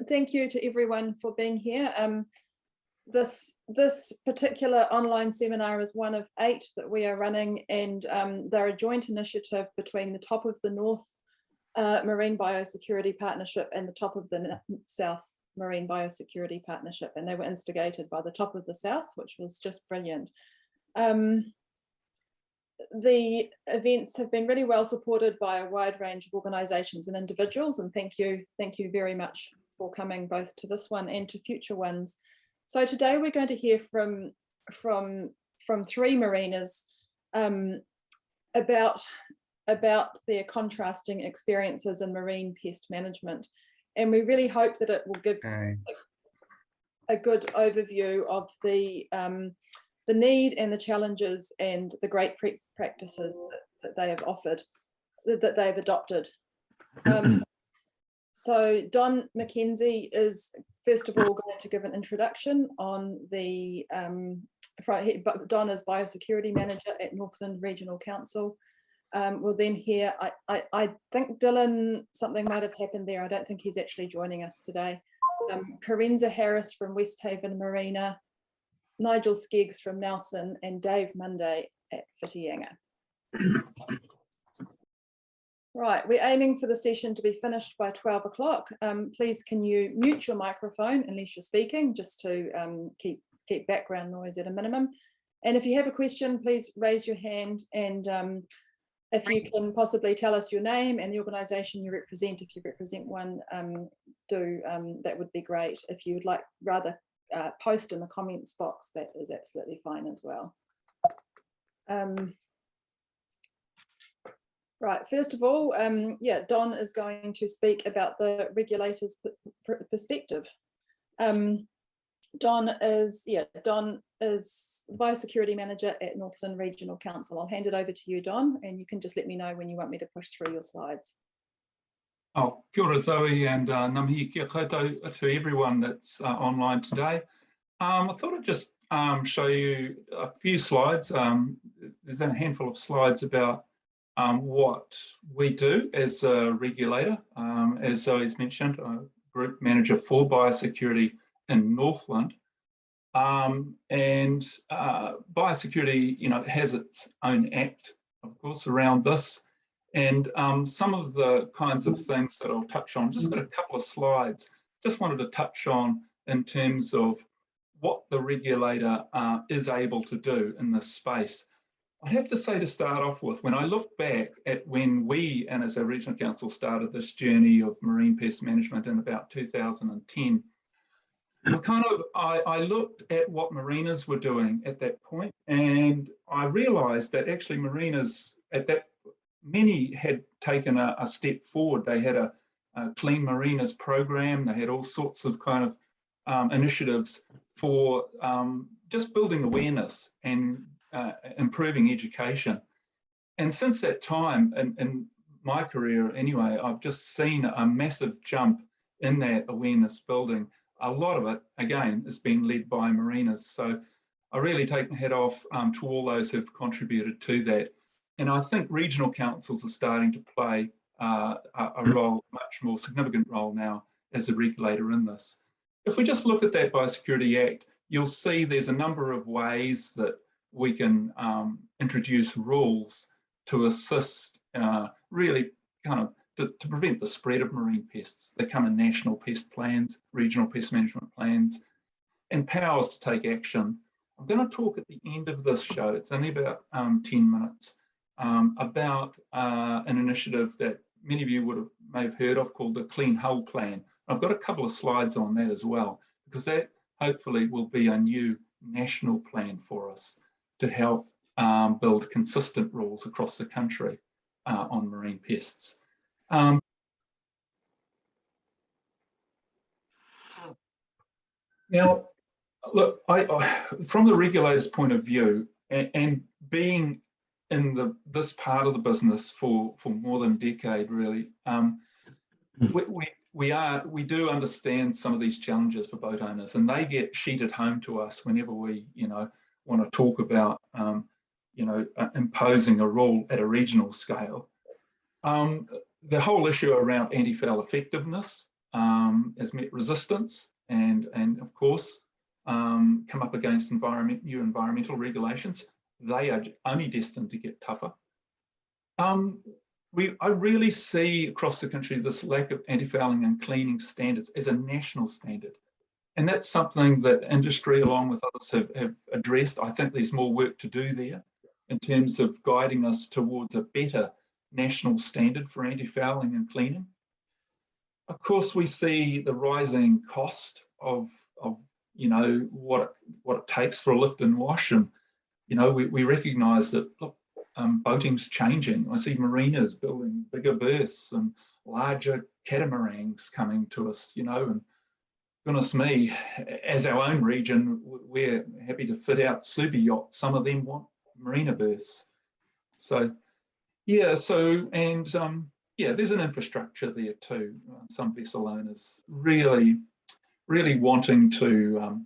Thank you to everyone for being here. This particular online seminar is one of 8 that we are running, and they're a joint initiative between the top of the North Marine Biosecurity Partnership and the top of the South Marine Biosecurity Partnership, and they were instigated by the top of the South, which was just brilliant. The events have been really well supported by a wide range of organisations and individuals, and thank you very much for coming both to this one and to future ones. So today we're going to hear from 3 marinas about their contrasting experiences in marine pest management, and we really hope that it will give a good overview of the need and the challenges and the great practices that they have offered, that they've adopted. So Don McKenzie is first of all going to give an introduction on the, Don is Biosecurity Manager at Northland Regional Council. We'll then hear, I think Dylan, something might have happened there. I don't think he's actually joining us today. Carenza Harris from Westhaven Marina, Nigel Skeggs from Nelson, and Dave Monday at Whitianga. Right, we're aiming for the session to be finished by 12 o'clock. Please can you mute your microphone unless you're speaking, just to keep background noise at a minimum. And if you have a question, please raise your hand, and if you can possibly tell us your name and the organisation you represent, if you represent one, that would be great. If you would like rather post in the comments box, that is absolutely fine as well. Right, first of all, Don is going to speak about the regulator's perspective. Don is Biosecurity Manager at Northland Regional Council. I'll hand it over to you, Don, and you can just let me know when you want me to push through your slides. Oh, kia ora Zoe, and namahi kia koutou to everyone that's online today. I thought I'd just show you a few slides. There's a handful of slides about what we do as a regulator. As Zoe's mentioned, I'm Group Manager for Biosecurity in Northland. Biosecurity, has its own act, of course, around this. And some of the kinds of things that I'll touch on, just got a couple of slides, just wanted to touch on in terms of what the regulator is able to do in this space. I have to say, to start off with, when I look back at when we, and as a regional council, started this journey of marine pest management in about 2010, I looked at what marinas were doing at that point, and I realised that actually marinas at that, many had taken a step forward. They had a Clean Marinas program. They had all sorts of initiatives for just building awareness and improving education. And since that time, in my career anyway, I've just seen a massive jump in that awareness building. A lot of it, again, is being led by marinas. So I really take my hat off to all those who've contributed to that. And I think regional councils are starting to play a role, much more significant role now as a regulator in this. If we just look at that Biosecurity Act, you'll see there's a number of ways that we can introduce rules to assist really to prevent the spread of marine pests. They come in national pest plans, regional pest management plans, and powers to take action. I'm going to talk at the end of this show, it's only about 10 minutes, about an initiative that many of you may have heard of called the Clean Hull Plan. I've got a couple of slides on that as well, because that hopefully will be a new national plan for us to help build consistent rules across the country on marine pests. Now, look, from the regulator's point of view, and being in this part of the business for more than a decade, really, we do understand some of these challenges for boat owners, and they get sheeted home to us whenever we, want to talk about, imposing a rule at a regional scale. The whole issue around anti-foul effectiveness has met resistance and of course come up against new environmental regulations. They are only destined to get tougher. I really see across the country this lack of anti-fouling and cleaning standards as a national standard. And that's something that industry, along with others, have addressed. I think there's more work to do there in terms of guiding us towards a better national standard for anti-fouling and cleaning. Of course, we see the rising cost of what it takes for a lift and wash, and we recognise that look, boating's changing. I see marinas building bigger berths and larger catamarans coming to us, and goodness me, as our own region, we're happy to fit out super yachts. Some of them want marina berths. So, yeah, there's an infrastructure there too. Some vessel owners really wanting to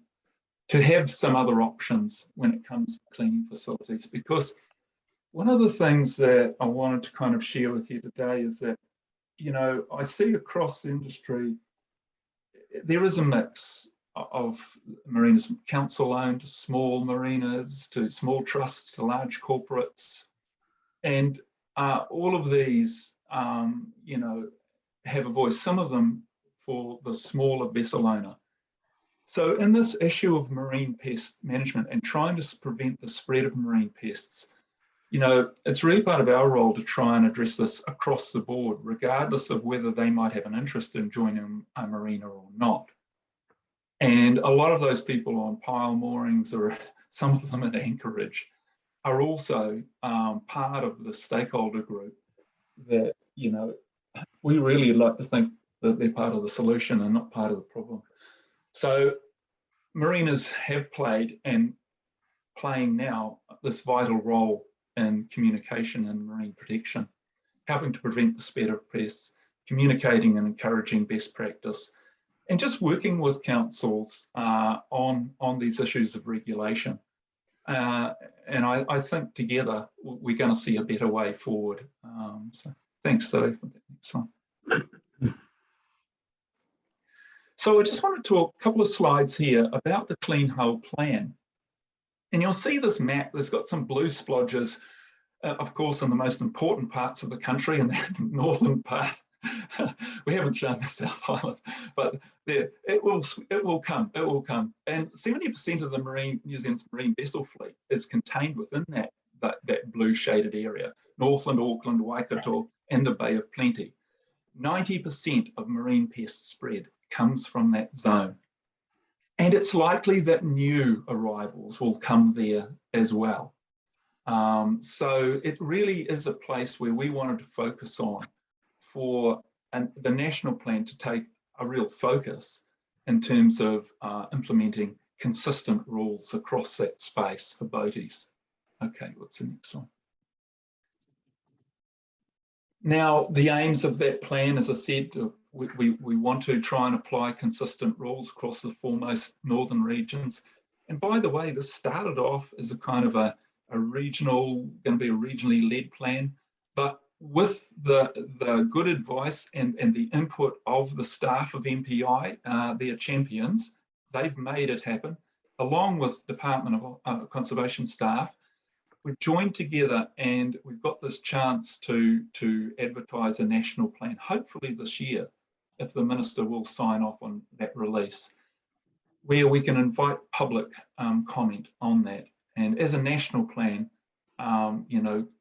have some other options when it comes to cleaning facilities, because one of the things that I wanted to kind of share with you today is that, I see across the industry, there is a mix of marinas, from council-owned to small marinas, to small trusts, to large corporates. And all of these, have a voice, some of them for the smaller vessel owner. So in this issue of marine pest management and trying to prevent the spread of marine pests, it's really part of our role to try and address this across the board, regardless of whether they might have an interest in joining a marina or not. And a lot of those people on pile moorings, or some of them at anchorage, are also part of the stakeholder group that, we really like to think that they're part of the solution and not part of the problem. So marinas have played and playing now this vital role in communication and marine protection, helping to prevent the spread of pests, communicating and encouraging best practice, and just working with councils on these issues of regulation. And I think together we're going to see a better way forward. So thanks, Zoe, for the next one. So I just want to talk a couple of slides here about the Clean Hull plan. And you'll see this map, there's got some blue splodges, of course, in the most important parts of the country, and the northern part. We haven't shown the South Island, but there, it will come. And 70% of the New Zealand's marine vessel fleet is contained within that blue shaded area, Northland, Auckland, Waikato, and the Bay of Plenty. 90% of marine pest spread comes from that zone. And it's likely that new arrivals will come there as well. So it really is a place where we wanted to focus on for the national plan to take a real focus in terms of implementing consistent rules across that space for boaties. Okay, what's the next one? Now, the aims of that plan, as I said, we want to try and apply consistent rules across the foremost northern regions. And by the way, this started off as a kind of a regional, going to be a regionally led plan, but with the good advice and the input of the staff of MPI, their champions, they've made it happen, along with Department of Conservation staff. We've joined together and we've got this chance to advertise a national plan, hopefully this year, if the Minister will sign off on that release, where we can invite public comment on that. And as a national plan,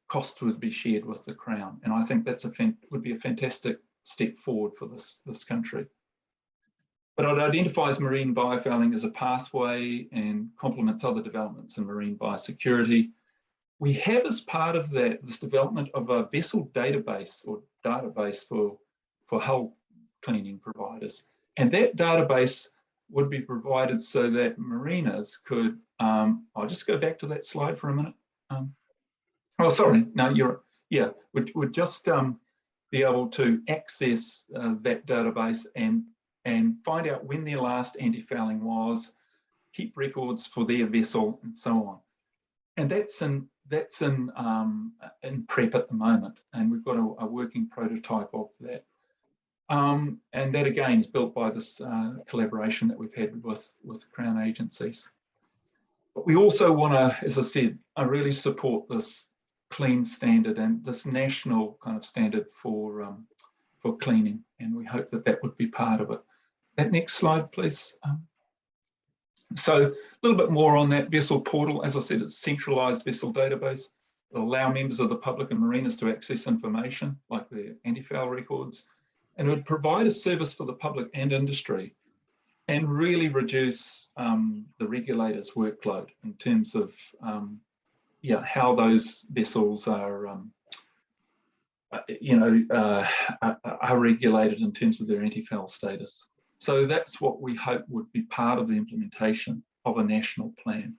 costs would be shared with the Crown. And I think that's would be a fantastic step forward for this country. But it identifies marine biofouling as a pathway and complements other developments in marine biosecurity. We have, as part of that, this development of a vessel database or database for hull cleaning providers. And that database would be provided so that marinas could, I'll just go back to that slide for a minute. Oh, sorry, no, would just be able to access that database and find out when their last anti-fouling was, keep records for their vessel and so on. And that's in prep at the moment, and we've got a working prototype of that. And that again is built by this collaboration that we've had with Crown agencies. But we also want to, as I said, I really support this clean standard and this national kind of standard for cleaning, and we hope that that would be part of it. That next slide, please. So a little bit more on that vessel portal. As I said, it's a centralised vessel database. It'll allow members of the public and marinas to access information like their anti-foul records, and it would provide a service for the public and industry and really reduce the regulators' workload in terms of how those vessels are are regulated in terms of their anti-foul status. So that's what we hope would be part of the implementation of a national plan.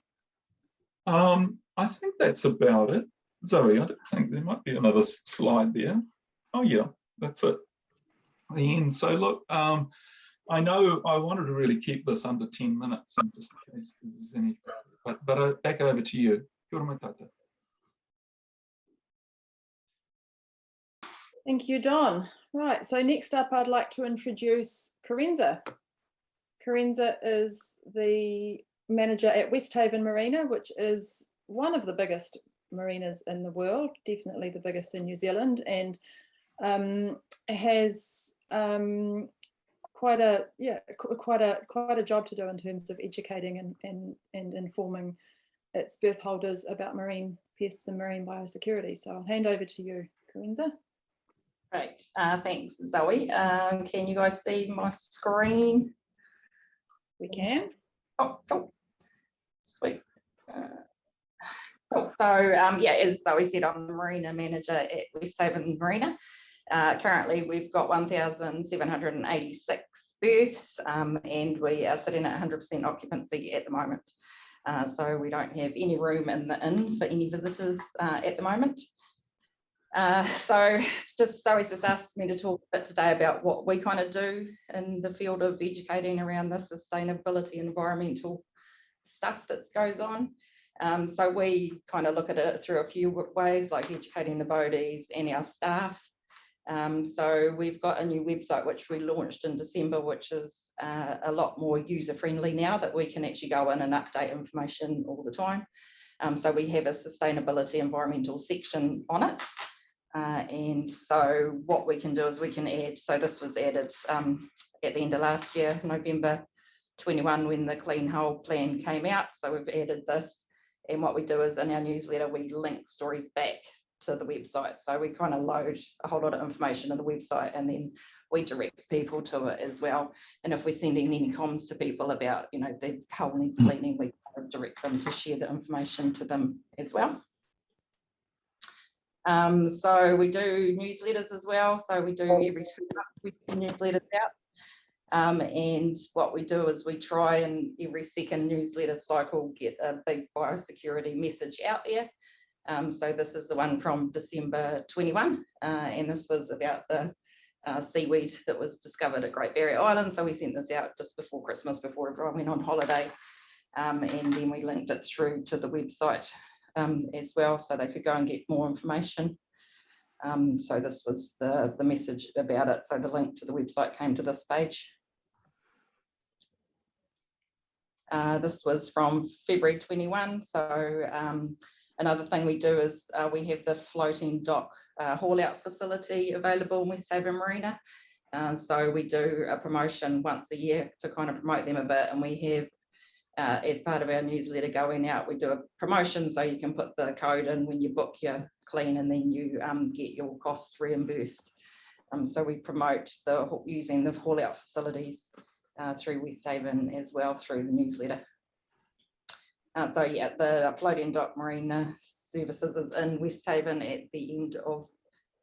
I think that's about it. Zoe, I don't think there might be another slide there. Oh yeah, that's it. The end. So look, I know I wanted to really keep this under 10 minutes, and just in case there's any, but back over to you. Kia ora matata. Thank you, Don. Right, so next up I'd like to introduce Karenza. Karenza is the manager at Westhaven Marina, which is one of the biggest marinas in the world, definitely the biggest in New Zealand, and has quite a job to do in terms of educating and informing its berth holders about marine pests and marine biosecurity. So I'll hand over to you, Karenza. Great, thanks Zoe. Can you guys see my screen? We can. Oh, cool. Sweet. Cool. So as Zoe said, I'm the marina manager at Westhaven Marina. Currently we've got 1,786 berths, and we are sitting at 100% occupancy at the moment. So we don't have any room in the inn for any visitors at the moment. So Zoe's just asked me to talk a bit today about what we kind of do in the field of educating around the sustainability, environmental stuff that goes on. So we kind of look at it through a few ways, like educating the boaties and our staff. So we've got a new website which we launched in December, which is a lot more user-friendly now, that we can actually go in and update information all the time. So we have a sustainability environmental section on it. And so what we can do is we can add, so this was added at the end of last year, November 21, when the Clean Hull plan came out. So we've added this, and what we do is in our newsletter, we link stories back to the website. So we kind of load a whole lot of information in the website, and then we direct people to it as well. And if we're sending any comms to people about, the hull needs cleaning, we kind of direct them to share the information to them as well. So we do newsletters as well. So we do every 2 months we send newsletters out. And what we do is we try and every second newsletter cycle get a big biosecurity message out there. So this is the one from December 21, and this was about the seaweed that was discovered at Great Barrier Island. So we sent this out just before Christmas, before everyone went on holiday, and then we linked it through to the website as well, so they could go and get more information. So this was the message about it. So the link to the website came to this page. This was from February 21. So another thing we do is we have the floating dock haul out facility available in Westhaven Marina. So we do a promotion once a year to kind of promote them a bit, and we have as part of our newsletter going out, we do a promotion, so you can put the code in when you book your clean, and then you get your costs reimbursed. So we promote using the haul out facilities through Westhaven as well through the newsletter. So yeah, the floating dock marina services is in Westhaven at the end of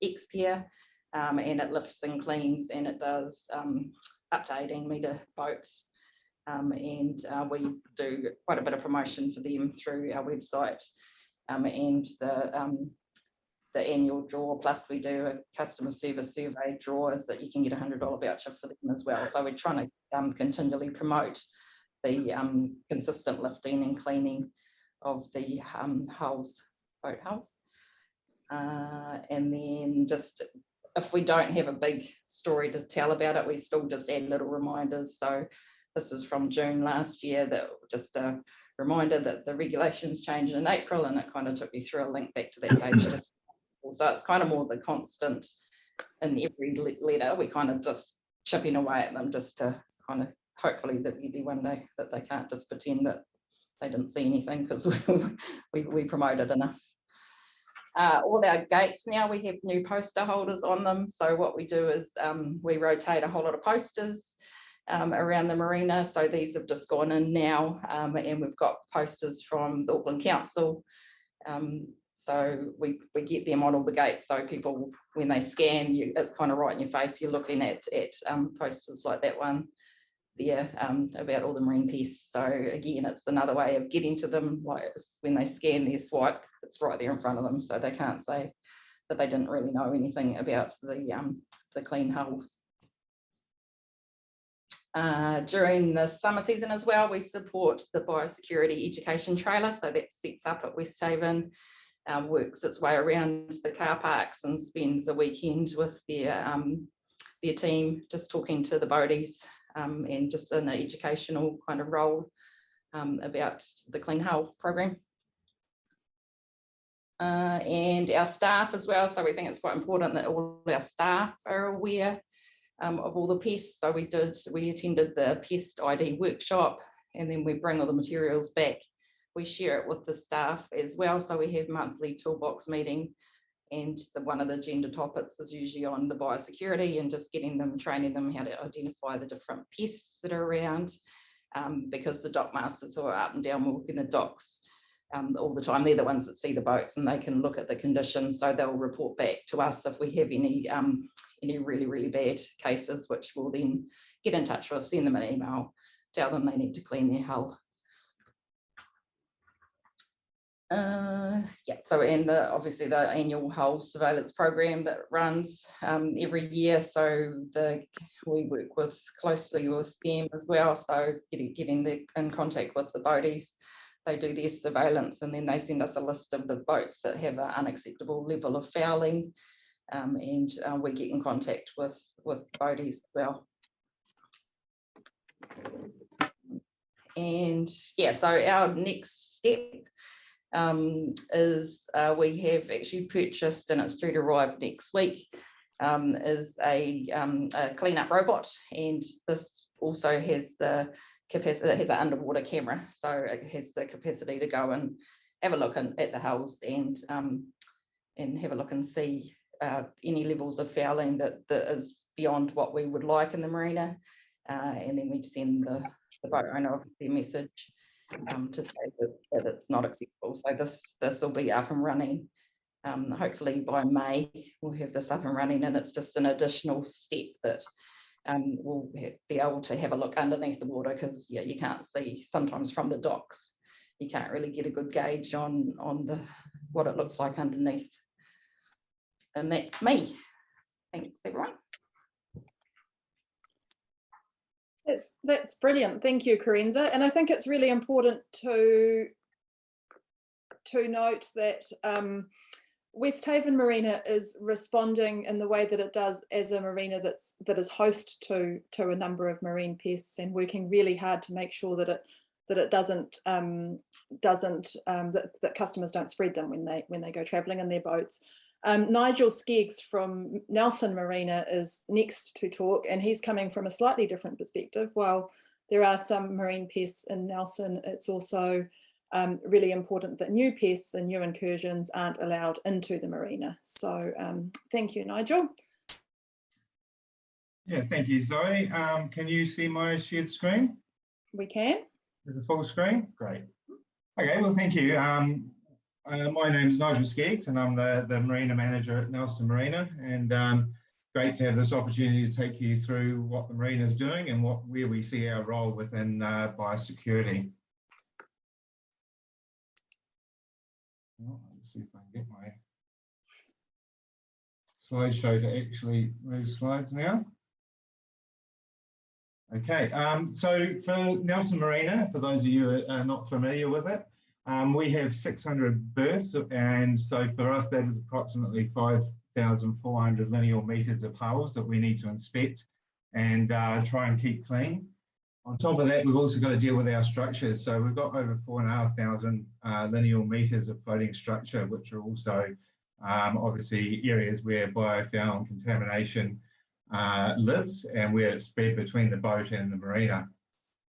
X-Pier, and it lifts and cleans, and it does up to 18 metre boats. And we do quite a bit of promotion for them through our website, and the annual draw, plus we do a customer service survey draws that you can get a $100 voucher for them as well. So we're trying to continually promote the consistent lifting and cleaning of the hulls, boat hulls. And then just if we don't have a big story to tell about it, we still just add little reminders. So this was from June last year, that just a reminder that the regulations changed in April, and it kind of took you through a link back to that page. So it's kind of more the constant in every letter. We kind of just chipping away at them just to kind of hopefully that be one day that they can't just pretend that they didn't see anything, because we promoted enough. All our gates now, we have new poster holders on them. So what we do is we rotate a whole lot of posters around the marina. So these have just gone in now, and we've got posters from the Auckland Council. So we get them on all the gates, so people, when they scan, it's kind of right in your face. You're looking at posters like that one there about all the marine pests. So again, it's another way of getting to them. Like when they scan their swipe, it's right there in front of them, so they can't say that they didn't really know anything about the clean hulls. During the summer season as well, we support the biosecurity education trailer. So that sets up at West Haven, works its way around the car parks and spends a weekend with their team, just talking to the boaties and just in an educational kind of role about the Clean Hull program. And our staff as well. So we think it's quite important that all our staff are aware of all the pests. So we attended the pest ID workshop, and then we bring all the materials back. We share it with the staff as well. So we have monthly toolbox meeting, and one of the agenda topics is usually on the biosecurity and just getting them, training them how to identify the different pests that are around, because the dock masters who are up and down walking the docks all the time, they're the ones that see the boats and they can look at the conditions. So they'll report back to us if we have any really, really bad cases, which we'll then get in touch with, send them an email, tell them they need to clean their hull. Yeah, so and obviously the annual hull surveillance program that runs every year. So we work closely with them as well. So getting in contact with the boaties. They do their surveillance, and then they send us a list of the boats that have an unacceptable level of fouling, and we get in contact with boaties as well. And yeah, so our next step is we have actually purchased, and it's due to arrive next week, is a cleanup robot, and this also has the capacity. It has an underwater camera, so it has the capacity to go and have a look at the hulls and have a look and see any levels of fouling that is beyond what we would like in the marina, and then we send the boat owner a message to say that it's not acceptable. So this will be up and running. Hopefully by May we'll have this up and running, and it's just an additional step that we'll be able to have a look underneath the water, because yeah, you can't see sometimes from the docks. You can't really get a good gauge on what it looks like underneath. And that's me. Thanks everyone. That's brilliant. Thank you, Karenza. And I think it's really important to note that West Haven Marina is responding in the way that it does as a marina that is host to a number of marine pests, and working really hard to make sure that that customers don't spread them when they go travelling in their boats. Nigel Skeggs from Nelson Marina is next to talk, and he's coming from a slightly different perspective. While there are some marine pests in Nelson, it's also really important that new pests and new incursions aren't allowed into the marina. So thank you, Nigel. Yeah, thank you, Zoe. Can you see my shared screen? We can. Is it full screen? Great. Okay, well, thank you. My name is Nigel Skeggs, and I'm the Marina Manager at Nelson Marina, and great to have this opportunity to take you through what the Marina is doing and where we see our role within biosecurity. Let's see if I can get my slideshow to actually move slides now. Okay, so for Nelson Marina, for those of you who are not familiar with it, we have 600 berths, and so for us that is approximately 5,400 lineal metres of hulls that we need to inspect and try and keep clean. On top of that, we've also got to deal with our structures. So we've got over 4,500 lineal metres of floating structure, which are also obviously areas where biofoul and contamination lives and where it's spread between the boat and the marina.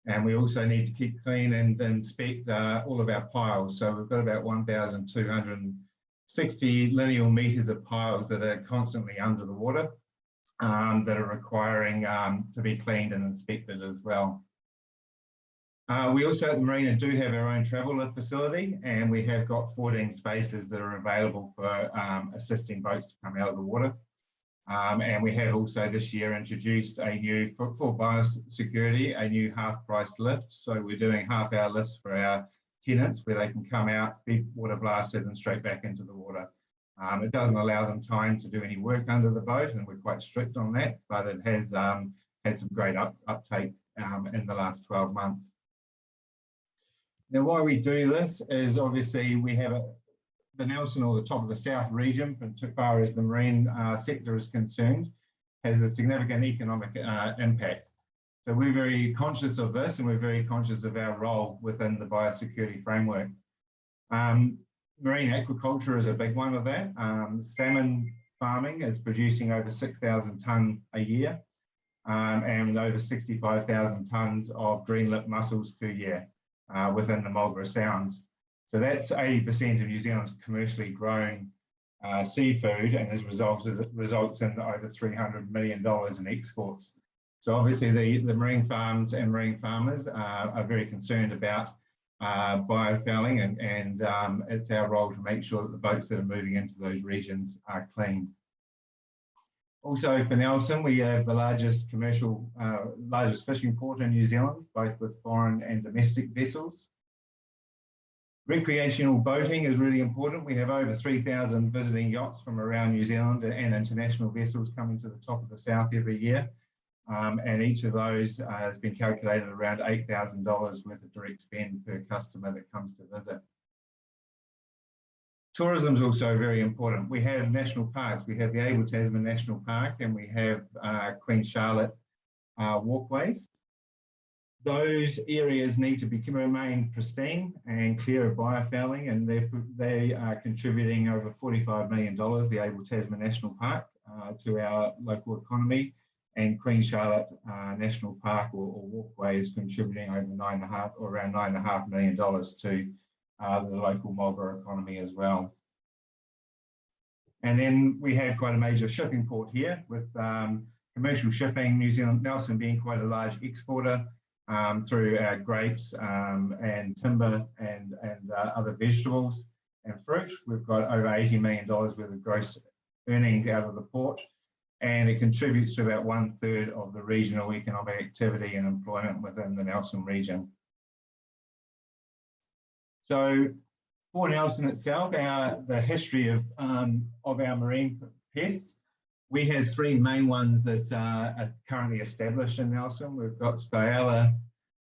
And we also need to keep clean and inspect all of our piles. So we've got about 1,260 lineal metres of piles that are constantly under the water that are requiring to be cleaned and inspected as well. We also at the marina do have our own travel lift facility, and we have got 14 spaces that are available for assisting boats to come out of the water. And we have also this year introduced a new, for biosecurity, a new half-price lift. So we're doing half-hour lifts for our tenants where they can come out, be water blasted and straight back into the water. It doesn't allow them time to do any work under the boat, and we're quite strict on that, but it has had some great uptake in the last 12 months. Now, why we do this is obviously we have the Nelson, or the top of the South region, for as far as the marine sector is concerned, has a significant economic impact. So we're very conscious of this, and we're very conscious of our role within the biosecurity framework. Marine aquaculture is a big one of that. Salmon farming is producing over 6,000 tonne a year, and over 65,000 tonnes of green lip mussels per year within the Marlborough Sounds. So that's 80% of New Zealand's commercially grown seafood, and has results in over $300 million in exports. So obviously the marine farms and marine farmers are very concerned about biofouling, and it's our role to make sure that the boats that are moving into those regions are clean. Also for Nelson, we have the largest largest fishing port in New Zealand, both with foreign and domestic vessels. Recreational boating is really important. We have over 3,000 visiting yachts from around New Zealand and international vessels coming to the top of the South every year. And each of those has been calculated around $8,000 worth of direct spend per customer that comes to visit. Tourism is also very important. We have national parks. We have the Able Tasman National Park, and we have Queen Charlotte walkways. Those areas need to remain pristine and clear of biofouling, and they are contributing over $45 million, the Able Tasman National Park, to our local economy. And Queen Charlotte National Park or walkway is contributing over around $9.5 million to the local Marlborough economy as well. And then we have quite a major shipping port here with commercial shipping, New Zealand, Nelson being quite a large exporter through our grapes and timber and other vegetables and fruit. We've got over $80 million worth of gross earnings out of the port, and it contributes to about 1/3 of the regional economic activity and employment within the Nelson region. So for Nelson itself, the history of our marine pests, we have 3 main ones that are currently established in Nelson. We've got Sciella,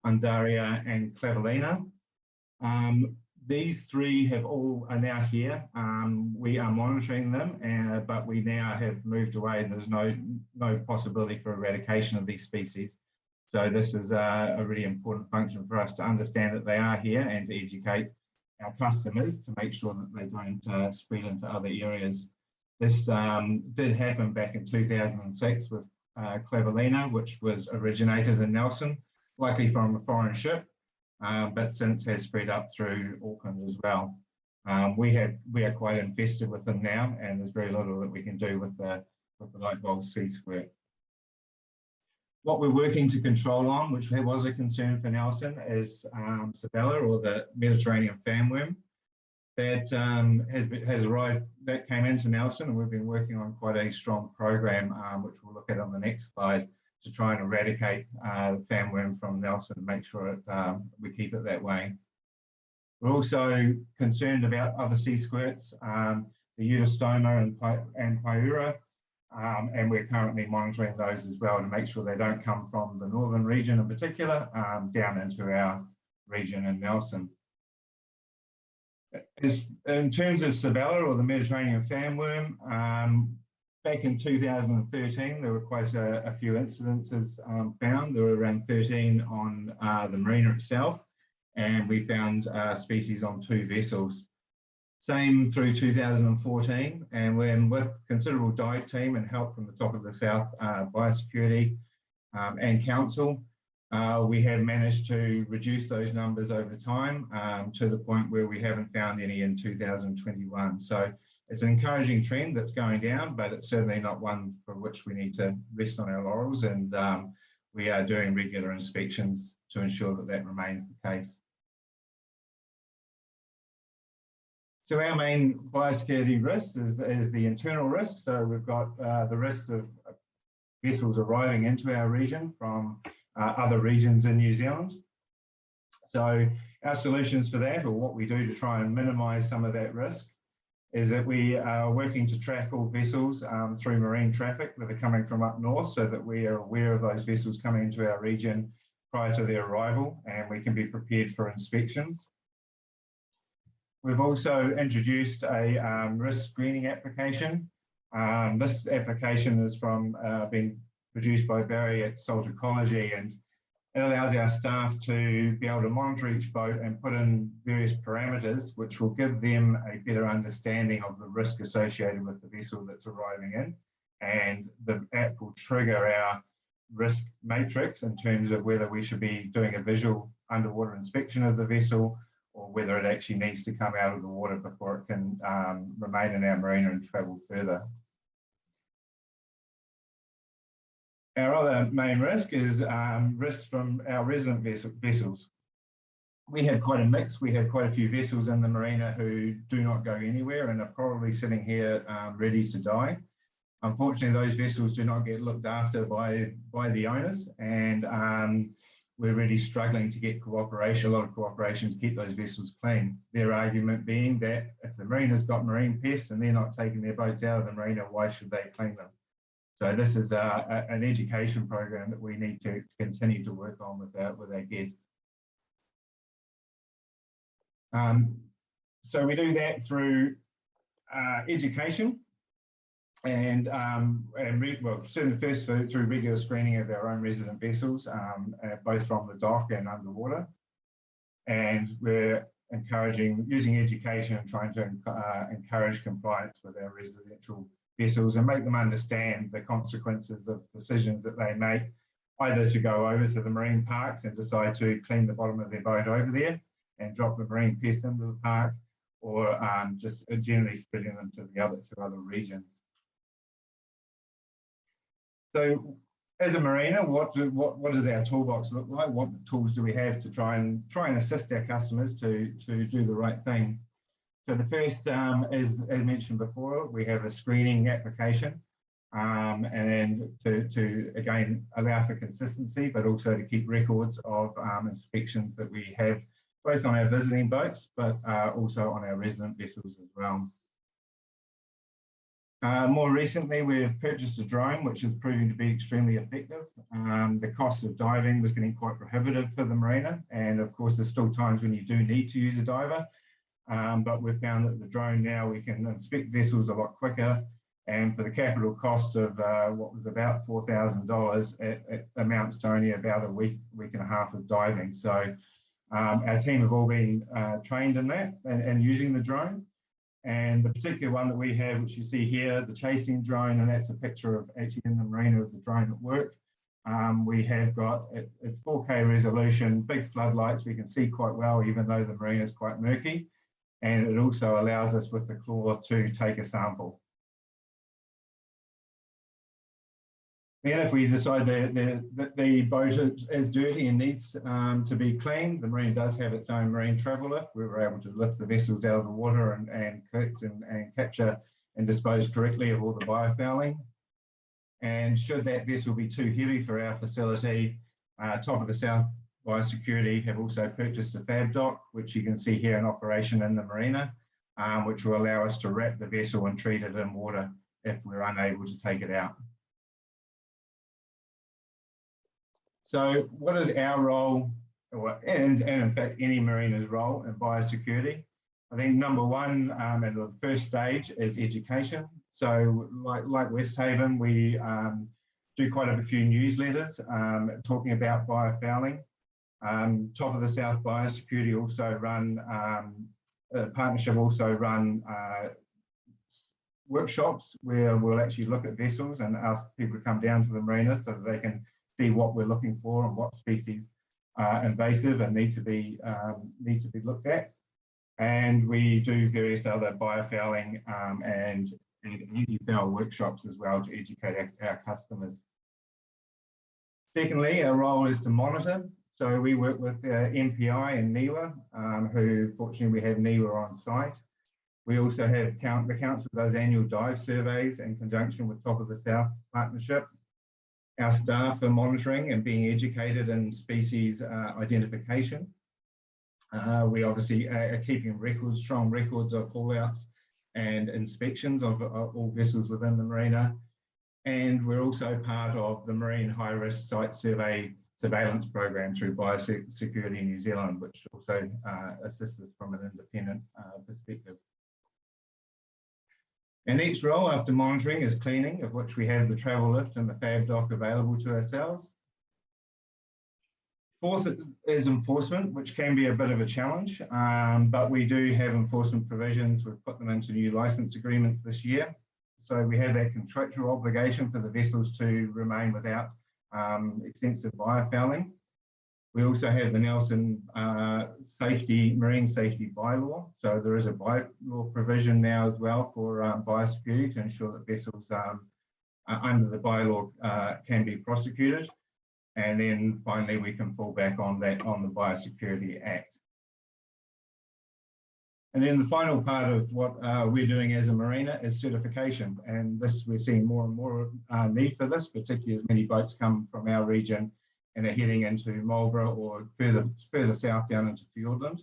Undaria, and Clavelina. These 3 are now here. We are monitoring them, but we now have moved away, and there's no possibility for eradication of these species. So this is a really important function for us to understand that they are here and to educate our customers to make sure that they don't spread into other areas. This did happen back in 2006 with Clavelina, which was originated in Nelson, likely from a foreign ship, but since has spread up through Auckland as well. We are quite infested with them now, and there's very little that we can do with the light bulb sea squirt. What we're working to control on, which was a concern for Nelson, is Sabella, or the Mediterranean fanworm. That has arrived, that came into Nelson, and we've been working on quite a strong program, which we'll look at on the next slide, to try and eradicate the fanworm from Nelson and make sure we keep it that way. We're also concerned about other sea squirts, the Eutostoma and Pyaura, and we're currently monitoring those as well to make sure they don't come from the northern region in particular down into our region in Nelson. In terms of Sabella, or the Mediterranean fanworm, back in 2013, there were quite a few incidences found. There were around 13 on the marina itself, and we found species on 2 vessels. Same through 2014, and when with considerable dive team and help from the Top of the South Biosecurity and Council, we have managed to reduce those numbers over time to the point where we haven't found any in 2021. So it's an encouraging trend that's going down, but it's certainly not one for which we need to rest on our laurels, and we are doing regular inspections to ensure that that remains the case. So our main biosecurity risk is the internal risk. So we've got the risk of vessels arriving into our region from other regions in New Zealand. So our solutions for that, or what we do to try and minimise some of that risk, is that we are working to track all vessels through marine traffic that are coming from up north, so that we are aware of those vessels coming into our region prior to their arrival, and we can be prepared for inspections. We've also introduced a risk screening application. This application is being produced by Barry at Salt Ecology, and it allows our staff to be able to monitor each boat and put in various parameters, which will give them a better understanding of the risk associated with the vessel that's arriving in. And the app will trigger our risk matrix in terms of whether we should be doing a visual underwater inspection of the vessel, or whether it actually needs to come out of the water before it can remain in our marina and travel further. Our other main risk is risk from our resident vessels. We have quite a mix. We have quite a few vessels in the marina who do not go anywhere and are probably sitting here ready to die. Unfortunately, those vessels do not get looked after by the owners, and we're really struggling to get cooperation, a lot of cooperation to keep those vessels clean. Their argument being that if the marina's got marine pests and they're not taking their boats out of the marina, why should they clean them? So this is an education program that we need to continue to work on with our guests. So we do that through education and certainly first through regular screening of our own resident vessels, both from the dock and underwater. And we're using education and trying to encourage compliance with our residential vessels and make them understand the consequences of decisions that they make, either to go over to the marine parks and decide to clean the bottom of their boat over there and drop the marine pests into the park, or just generally spreading them to other regions. So as a marina, what does our toolbox look like? What tools do we have to try and assist our customers to do the right thing? So the first is, as mentioned before, we have a screening application, and to again allow for consistency, but also to keep records of inspections that we have both on our visiting boats, but also on our resident vessels as well. More recently, we've purchased a drone, which is proving to be extremely effective. The cost of diving was getting quite prohibitive for the marina, and of course there's still times when you do need to use a diver. But we've found that the drone now, we can inspect vessels a lot quicker, and for the capital cost of what was about $4,000, it amounts to only about a week and a half of diving. So our team have all been trained in that and using the drone. And the particular one that we have, which you see here, the chasing drone, and that's a picture of actually in the marina of the drone at work. We have got, it's 4K resolution, big floodlights, we can see quite well even though the marina is quite murky. And it also allows us with the claw to take a sample. Then if we decide that the boat is dirty and needs to be cleaned, the marina does have its own marine travel lift. We were able to lift the vessels out of the water and collect and capture and dispose correctly of all the biofouling. And should that vessel be too heavy for our facility, Top of the South Biosecurity have also purchased a fab dock, which you can see here in operation in the marina, which will allow us to wrap the vessel and treat it in water if we're unable to take it out. So what is our role, and in fact any marina's role in biosecurity? I think number one, and the first stage is education. So like Westhaven, we do quite a few newsletters talking about biofouling. Top of the South Biosecurity also run, partnership also run workshops where we'll actually look at vessels and ask people to come down to the marina so that they can see what we're looking for and what species are invasive and need to be looked at. And we do various other biofouling and anti-foul workshops as well to educate our customers. Secondly, our role is to monitor. So we work with MPI and NIWA, who fortunately we have NIWA on site. We also have the council does annual dive surveys in conjunction with Top of the South Partnership. Our staff are monitoring and being educated in species identification. We obviously are keeping strong records of haul-outs and inspections of all vessels within the marina. And we're also part of the Marine High Risk Site Surveillance Program through Biosecurity New Zealand, which also assists us from an independent perspective. Our next role after monitoring is cleaning, of which we have the travel lift and the fab dock available to ourselves. Fourth is enforcement, which can be a bit of a challenge, but we do have enforcement provisions. We've put them into new license agreements this year. So we have that contractual obligation for the vessels to remain without extensive biofouling. We also have the Nelson Marine Safety Bylaw. So there is a bylaw provision now as well for biosecurity to ensure that vessels under the bylaw can be prosecuted. And then finally, we can fall back on that on the Biosecurity Act. And then the final part of what we're doing as a marina is certification. And this, we're seeing more and more need for this, particularly as many boats come from our region and are heading into Marlborough or further south down into Fiordland.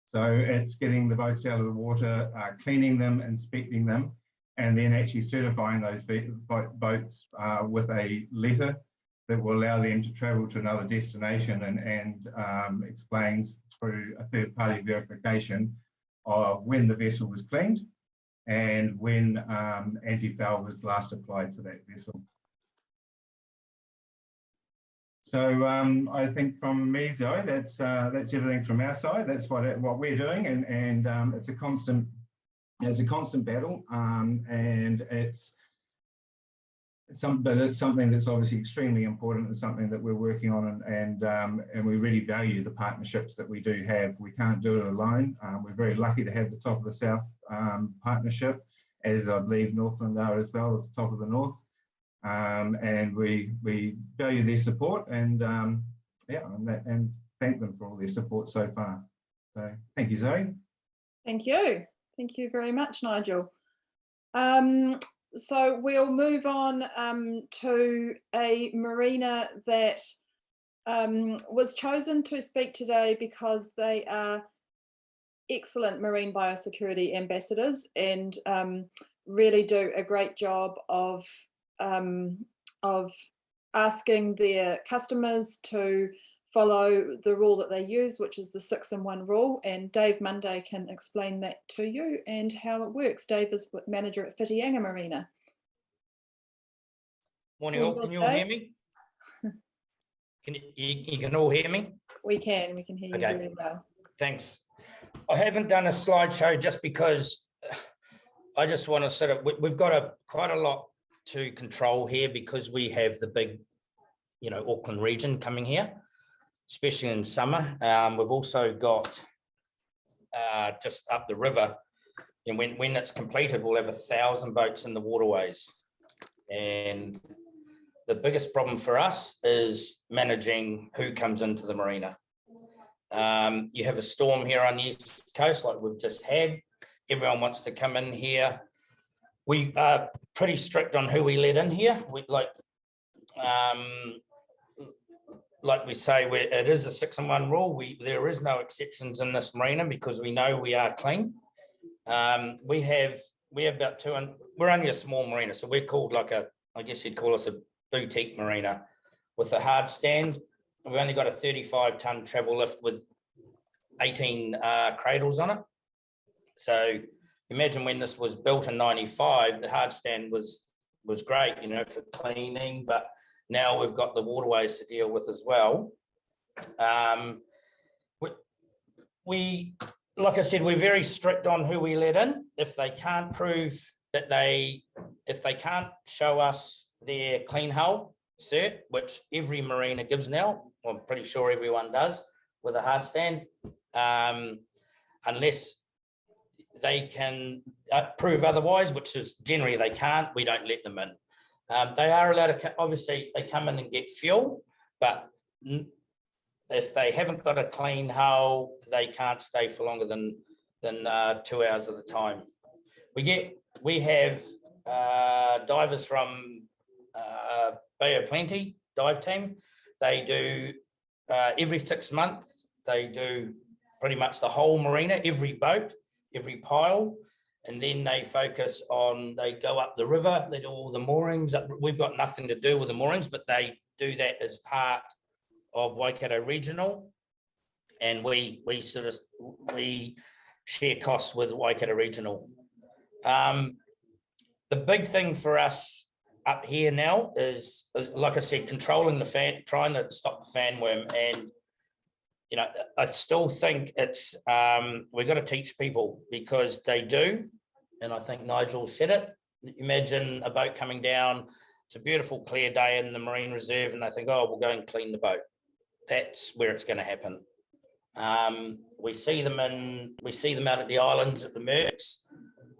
So it's getting the boats out of the water, cleaning them, inspecting them, and then actually certifying those boats with a letter that will allow them to travel to another destination and explains through a third-party verification of when the vessel was cleaned and when anti-foul was last applied to that vessel. So I think from me, Zoe, that's everything from our side. That's what we're doing, and it's a constant battle, and it's something that's obviously extremely important and something that we're working on, and we really value the partnerships that we do have. We can't do it alone. We're very lucky to have the Top of the South partnership, as I believe Northland are as well as the Top of the North. And we value their support and and thank them for all their support so far. So thank you, Zoe. Thank you very much, Nigel. So we'll move on to a marina that was chosen to speak today because they are excellent marine biosecurity ambassadors and really do a great job of asking their customers to follow the rule that they use, which is the 6-in-1 rule. And Dave Monday can explain that to you and how it works. Dave is manager at Whitianga Marina. Morning all, can you all hear me? You can all hear me? We can hear you very well. Thanks. I haven't done a slideshow just because I just want to we've got quite a lot to control here because we have the big, Auckland region coming here, especially in summer. We've also got just up the river, and when it's completed, we'll have 1,000 boats in the waterways. And the biggest problem for us is managing who comes into the marina. You have a storm here on the East Coast like we've just had. Everyone wants to come in here. We are pretty strict on who we let in here. We like we say, it is a 6-in-1 rule. There is no exceptions in this marina because we know we are clean. We have about 200. We're only a small marina, so we're called I guess you'd call us a boutique marina with a hard stand. We've only got a 35-ton travel lift with 18 cradles on it. So imagine when this was built in 95, the hard stand was great, you know, for cleaning, but now we've got the waterways to deal with as well. We like I said, we're very strict on who we let in. If they can't prove that if they can't show us their clean hull cert, which every marina gives now, I'm pretty sure everyone does with a hard stand, unless they can prove otherwise, which is generally they can't, we don't let them in. They are allowed to, obviously they come in and get fuel, but if they haven't got a clean hull, they can't stay for longer than 2 hours at a time. We have divers from Bay of Plenty dive team. They do every 6 months, they do pretty much the whole marina, every boat, every pile, and then they focus on, they go up the river, they do all the moorings. We've got nothing to do with the moorings, but they do that as part of Waikato Regional, and we share costs with Waikato Regional. The big thing for us up here now is, like I said, controlling the fan, trying to stop the fan worm. And you know, I still think it's we've got to teach people, because they do, and I think Nigel said it. Imagine a boat coming down, it's a beautiful clear day in the marine reserve, and they think, oh, we'll go and clean the boat. That's where it's going to happen. We see them out at the islands, at the Mercs,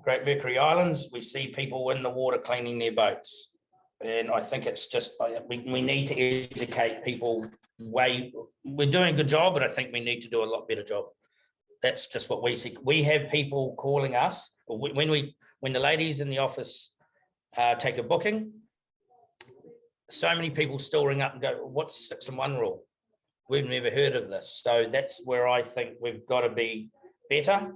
Great Mercury Islands. We see people in the water cleaning their boats, and I think it's just we need to educate people. We're doing a good job, but I think we need to do a lot better job. That's just what we see. We have people calling us when the ladies in the office take a booking. So many people still ring up and go, "What's the 6 in 1 rule? We've never heard of this." So that's where I think we've got to be better.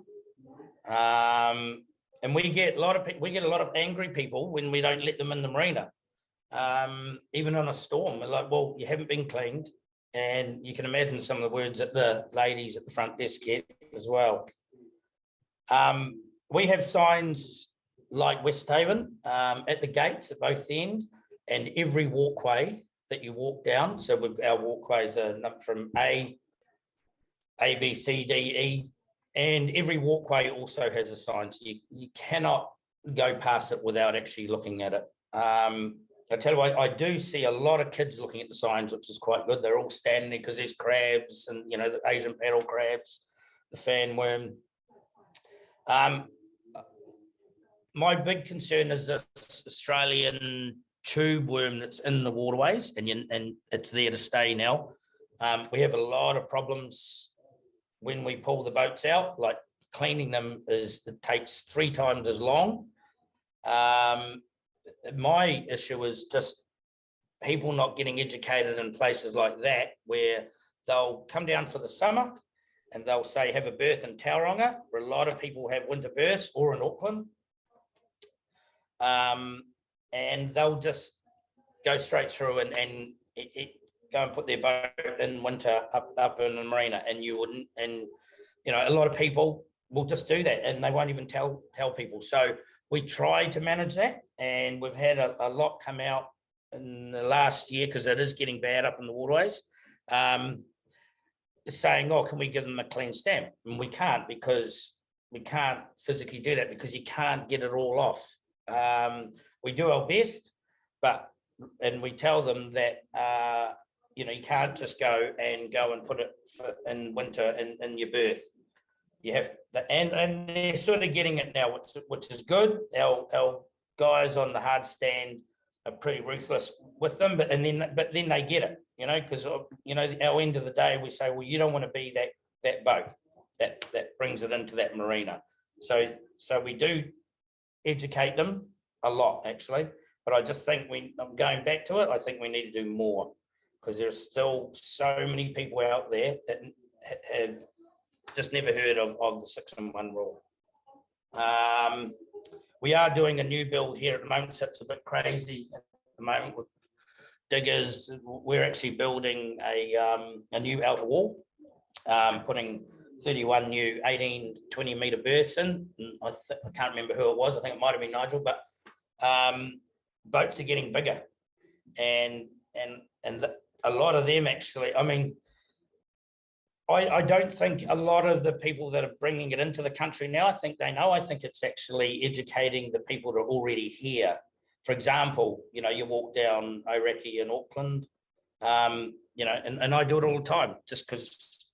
And we get a lot of angry people when we don't let them in the marina. Even on a storm, we're like, well, you haven't been cleaned. And you can imagine some of the words that the ladies at the front desk get as well. We have signs like West Haven at the gates at both ends, and every walkway that you walk down. So our walkways are from A, B, C, D, E, and every walkway also has a sign. So you cannot go past it without actually looking at it. I tell you what, I do see a lot of kids looking at the signs, which is quite good. They're all standing there because there's crabs and, you know, the Asian paddle crabs, the fan worm. My big concern is this Australian tube worm that's in the waterways, and it's there to stay now. We have a lot of problems when we pull the boats out, like cleaning them it takes 3 times as long. My issue is just people not getting educated in places like that, where they'll come down for the summer and they'll say have a berth in Tauranga, where a lot of people have winter berths, or in Auckland. And they'll just go straight through and go and put their boat in winter up in the marina, and you wouldn't. And you know, a lot of people will just do that, and they won't even tell people. So we try to manage that, and we've had a lot come out in the last year, because it is getting bad up in the waterways, saying, oh, can we give them a clean stamp? And we can't, because we can't physically do that, because you can't get it all off. We do our best, and we tell them that you know, you can't just go and put it in winter in your berth. You have to, and they're sort of getting it now, which is good. Our guys on the hard stand are pretty ruthless with them, but then they get it, you know, because you know, at our end of the day, we say, well, you don't want to be that boat that brings it into that marina. So we do educate them a lot, actually, but I just think I'm going back to it, I think we need to do more, because there's still so many people out there that have just never heard of the 6 in 1 rule. We are doing a new build here at the moment, so it's a bit crazy at the moment with diggers. We're actually building a new outer wall, putting 31 new 18, 20 metre berths in. And I can't remember who it was. I think it might have been Nigel, but boats are getting bigger. And a lot of them actually, I mean, I don't think a lot of the people that are bringing it into the country now, I think they know. I think it's actually educating the people that are already here. For example, you know, you walk down Oiraki in Auckland, you know, and I do it all the time, just because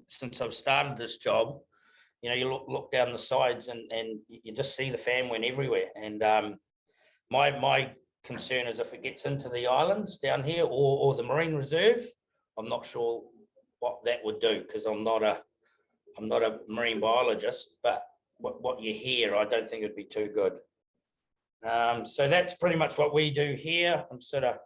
since I've started this job, you know, you look down the sides and you just see the fan wen everywhere. And my concern is if it gets into the islands down here or the marine reserve, I'm not sure what that would do, because I'm not a marine biologist, but what you hear, I don't think it'd be too good. So that's pretty much what we do here. I'm sort of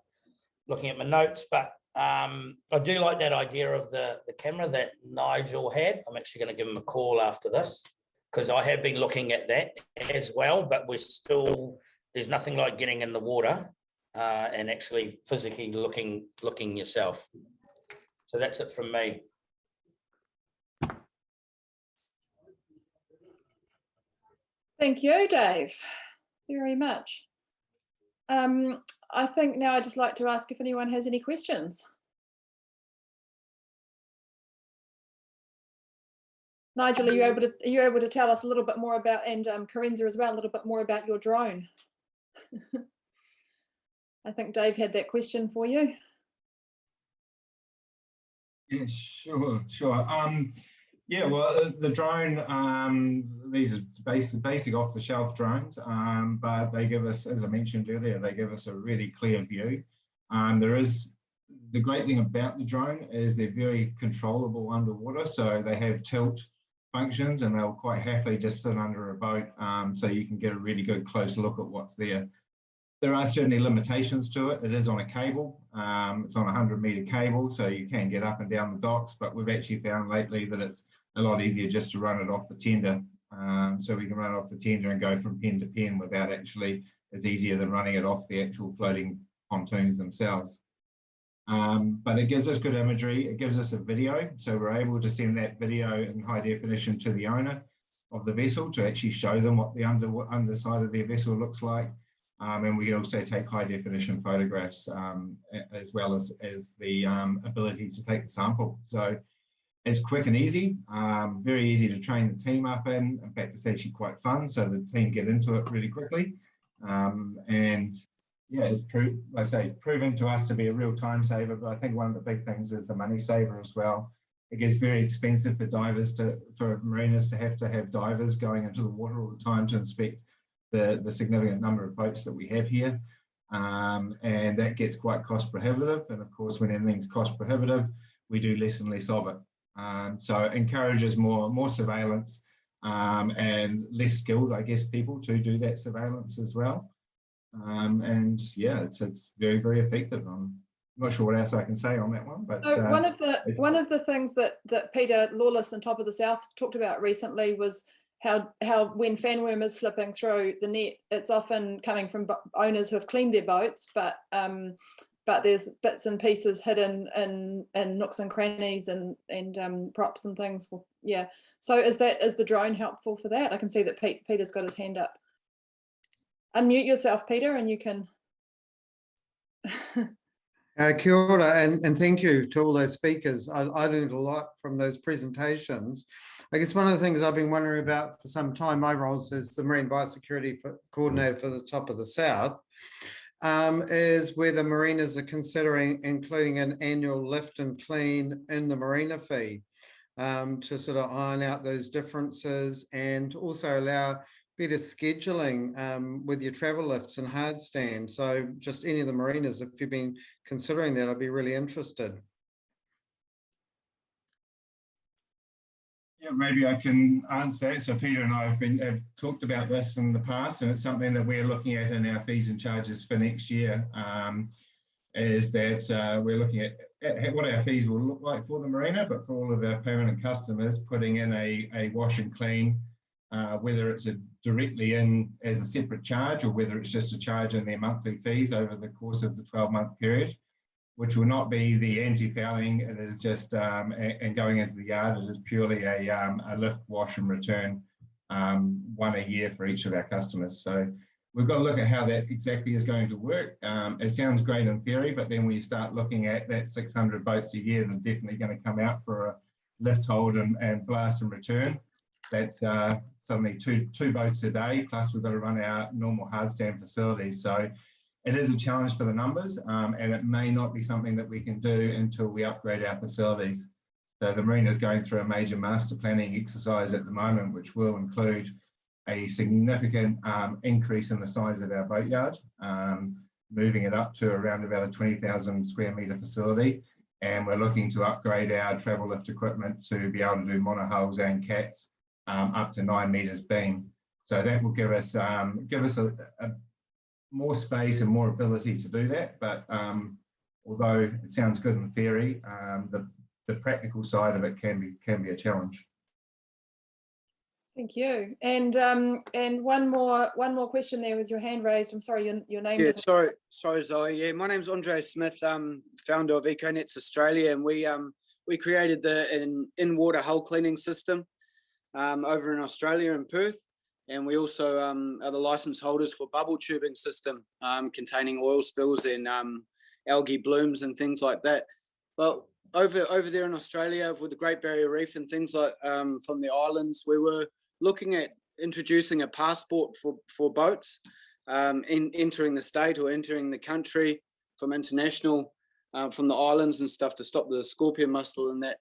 looking at my notes, but I do like that idea of the camera that Nigel had. I'm actually going to give him a call after this, because I have been looking at that as well, but there's nothing like getting in the water and actually physically looking yourself. So that's it from me. Thank you, Dave, very much. I think now I'd just like to ask if anyone has any questions. Nigel, are you able to tell us a little bit more about, and Carenza as well, a little bit more about your drone? I think Dave had that question for you. Yeah, sure. Yeah, well, the drone, these are basic off-the-shelf drones, but they give us, as I mentioned earlier, they give us a really clear view. The great thing about the drone is they're very controllable underwater, so they have tilt functions, and they'll quite happily just sit under a boat, so you can get a really good close look at what's there. There are certainly limitations to it. It is on a cable. It's on a 100-metre cable, so you can get up and down the docks, but we've actually found lately that it's a lot easier just to run it off the tender. So we can run it off the tender and go from pen to pen without actually, it's easier than running it off the actual floating pontoons themselves. But it gives us good imagery. It gives us a video, so we're able to send that video in high definition to the owner of the vessel to actually show them what the underside of their vessel looks like. And we can also take high definition photographs as well as the ability to take the sample. So it's quick and easy, very easy to train the team up in. In fact, it's actually quite fun, so the team get into it really quickly. And yeah, it's proving to us to be a real time saver, but I think one of the big things is the money saver as well. It gets very expensive for mariners to have divers going into the water all the time to inspect the significant number of boats that we have here. And that gets quite cost prohibitive. And of course, when anything's cost prohibitive, we do less and less of it. So it encourages more surveillance and less skilled, I guess, people to do that surveillance as well. And yeah, it's very, very effective. I'm not sure what else I can say on that one, but so one of the things that Peter Lawless and Top of the South talked about recently was how when fanworm is slipping through the net, it's often coming from owners who have cleaned their boats, but there's bits and pieces hidden in nooks and crannies and props and things. Yeah. So is the drone helpful for that? I can see that Peter's got his hand up. Unmute yourself, Peter, and you can. Kia ora, and thank you to all those speakers. I learned a lot from those presentations. I guess one of the things I've been wondering about for some time, my role as the Marine Biosecurity Coordinator for the Top of the South, is whether marinas are considering including an annual lift and clean in the marina fee to sort of iron out those differences and also allow better scheduling with your travel lifts and hard stand. So just any of the marinas, if you've been considering that, I'd be really interested. Yeah, maybe I can answer that. So Peter and I have talked about this in the past, and it's something that we're looking at in our fees and charges for next year, is that we're looking at what our fees will look like for the marina, but for all of our permanent customers, putting in a wash and clean, whether it's directly in as a separate charge or whether it's just a charge in their monthly fees over the course of the 12-month period, which will not be the anti-fouling. It is just, and going into the yard, it is purely a lift, wash and return, one a year for each of our customers. So we've got to look at how that exactly is going to work. It sounds great in theory, but then when you start looking at that 600 boats a year that are definitely going to come out for a lift, hold and blast and return, that's suddenly two boats a day, plus we've got to run our normal hard stand facilities. So it is a challenge for the numbers, and it may not be something that we can do until we upgrade our facilities. So the marina is going through a major master planning exercise at the moment, which will include a significant increase in the size of our boatyard, moving it up to around about a 20,000 square metre facility. And we're looking to upgrade our travel lift equipment to be able to do monohulls and cats up to 9 metres beam. So that will give us a more space and more ability to do that. But although it sounds good in theory, the practical side of it can be a challenge. Thank you. And one more question there with your hand raised. I'm sorry, your name. Yeah, sorry, Zoe. Yeah, my name's Andre Smith, founder of EcoNets Australia, and we created an in-water hull cleaning system over in Australia in Perth, and we also are the license holders for bubble tubing system containing oil spills and algae blooms and things like that. But over there in Australia with the Great Barrier Reef and things like from the islands, we were looking at introducing a passport for boats entering the state or entering the country from international, from the islands and stuff, to stop the scorpion mussel and that.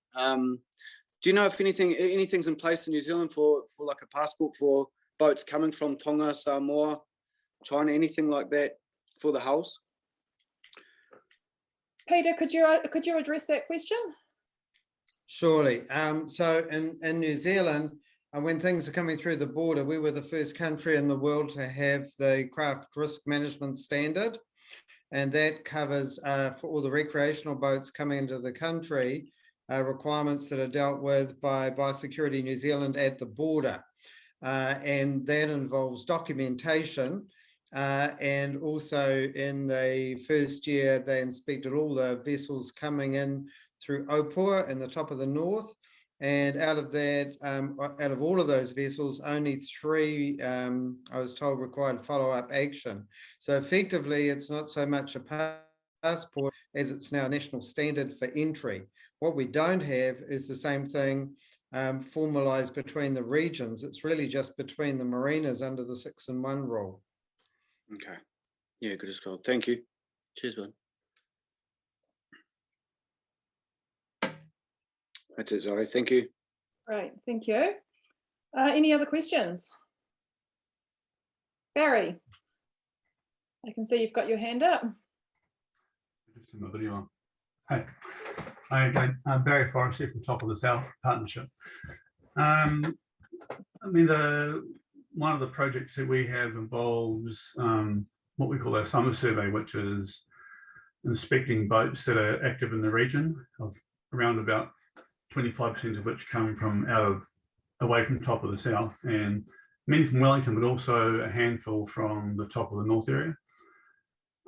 Do you know if anything's in place in New Zealand for like a passport for boats coming from Tonga, Samoa, China, anything like that for the hulls? Peter, could you address that question? Surely. So in New Zealand, when things are coming through the border, we were the first country in the world to have the craft risk management standard. And that covers for all the recreational boats coming into the country, requirements that are dealt with by Biosecurity New Zealand at the border. And that involves documentation. And also in the first year, they inspected all the vessels coming in through Opua in the top of the north. And out of that, out of all of those vessels, only 3, I was told, required follow-up action. So effectively, it's not so much a passport as it's now a national standard for entry. What we don't have is the same thing formalized between the regions. It's really just between the marinas under the 6-in-1 rule. Okay. Yeah, good as gold. Thank you. Cheers, bud. That's it, Zoe. Thank you. Great, thank you. Any other questions? Barry, I can see you've got your hand up. Just in my video on. Hey, I'm Barry Forrest here from Top of the South Partnership. I mean, one of the projects that we have involves what we call our summer survey, which is inspecting boats that are active in the region, of around about 25% of which coming from away from Top of the South, and many from Wellington, but also a handful from the Top of the North area.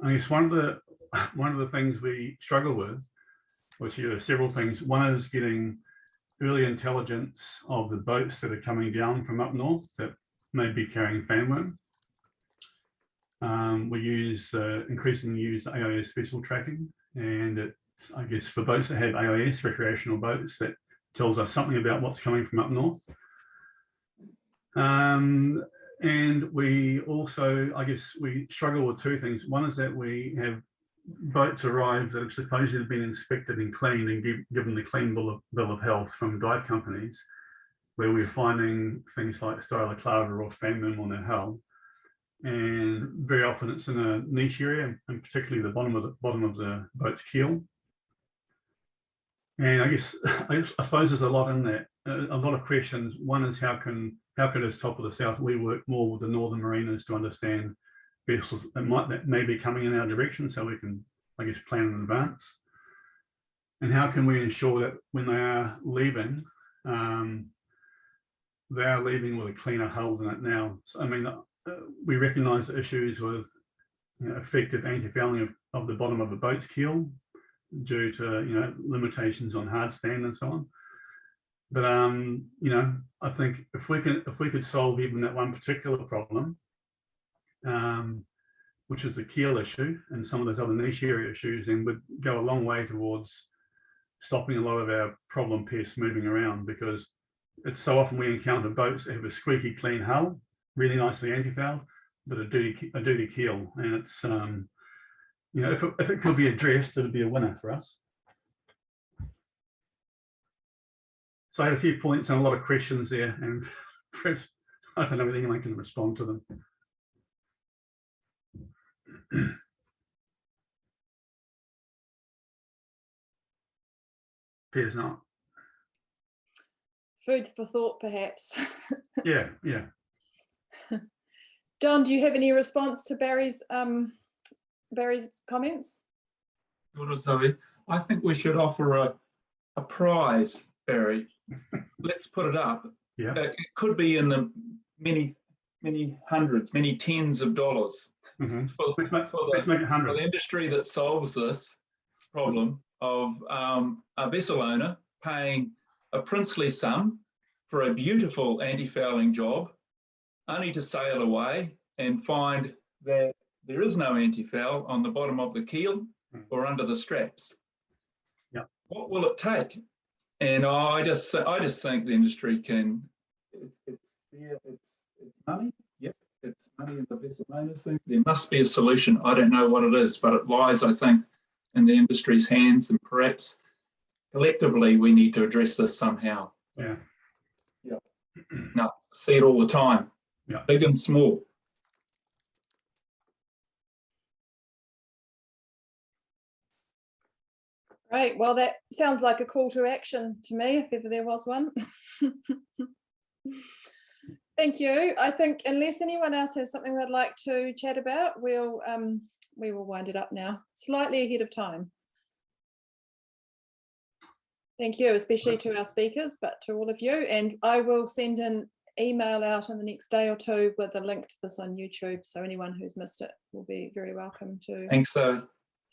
I guess one of the things we struggle with, which there are several things. One is getting early intelligence of the boats that are coming down from up north that may be carrying fanworm. We increasingly use AIS vessel tracking, and it's, I guess, for boats that have AIS, recreational boats, that tells us something about what's coming from up north. And we also, I guess, we struggle with 2 things. One is that we have boats arrive that have supposedly been inspected and cleaned and given the clean bill of health from dive companies, where we're finding things like styloclava or fanworm on their hull. And very often it's in a niche area, and particularly the bottom of the boat's keel. And I suppose there's a lot in that, a lot of questions. One is how can as Top of the South we work more with the northern marinas to understand vessels that may be coming in our direction, so we can, I guess, plan in advance. And how can we ensure that when they are leaving with a cleaner hull than it now? So, I mean, we recognise the issues with effective anti-fouling of the bottom of the boat's keel, due to limitations on hard stand and so on. But I think if we could solve even that one particular problem, which is the keel issue and some of those other niche area issues, then would go a long way towards stopping a lot of our problem pests moving around, because it's so often we encounter boats that have a squeaky clean hull, really nicely anti-fouled, but a dirty keel. And it's, if it could be addressed, it'd be a winner for us. So I had a few points and a lot of questions there, and perhaps I don't know if anyone can respond to them. Peter's not. Food for thought, perhaps. Yeah. Don, do you have any response to Barry's comments? Zoe, I think we should offer a prize, Barry. Let's put it up. Yeah. It could be in the many hundreds, many tens of dollars. Mm-hmm. For the industry that solves this problem of a vessel owner paying a princely sum for a beautiful anti-fouling job, only to sail away and find that there is no anti-foul on the bottom of the keel or under the straps. Yeah. What will it take? And I just think the industry can. It's money. Yep, it's money in the vessel owners thing. There must be a solution. I don't know what it is, but it lies, I think, in the industry's hands, and perhaps collectively we need to address this somehow. Yeah. No, see it all the time. Yeah. Big and small. Great. Well, that sounds like a call to action to me, if ever there was one. Thank you. I think unless anyone else has something they'd like to chat about, we will wind it up now, slightly ahead of time. Thank you, especially to our speakers, but to all of you. And I will send an email out in the next day or two with a link to this on YouTube, so anyone who's missed it will be very welcome to. Thanks, Zoe.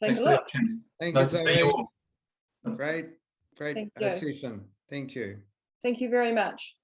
Thanks for the opportunity. Thank Nice you, to see you Zoe. all. Great Thank you. session. Thank you. Thank you very much.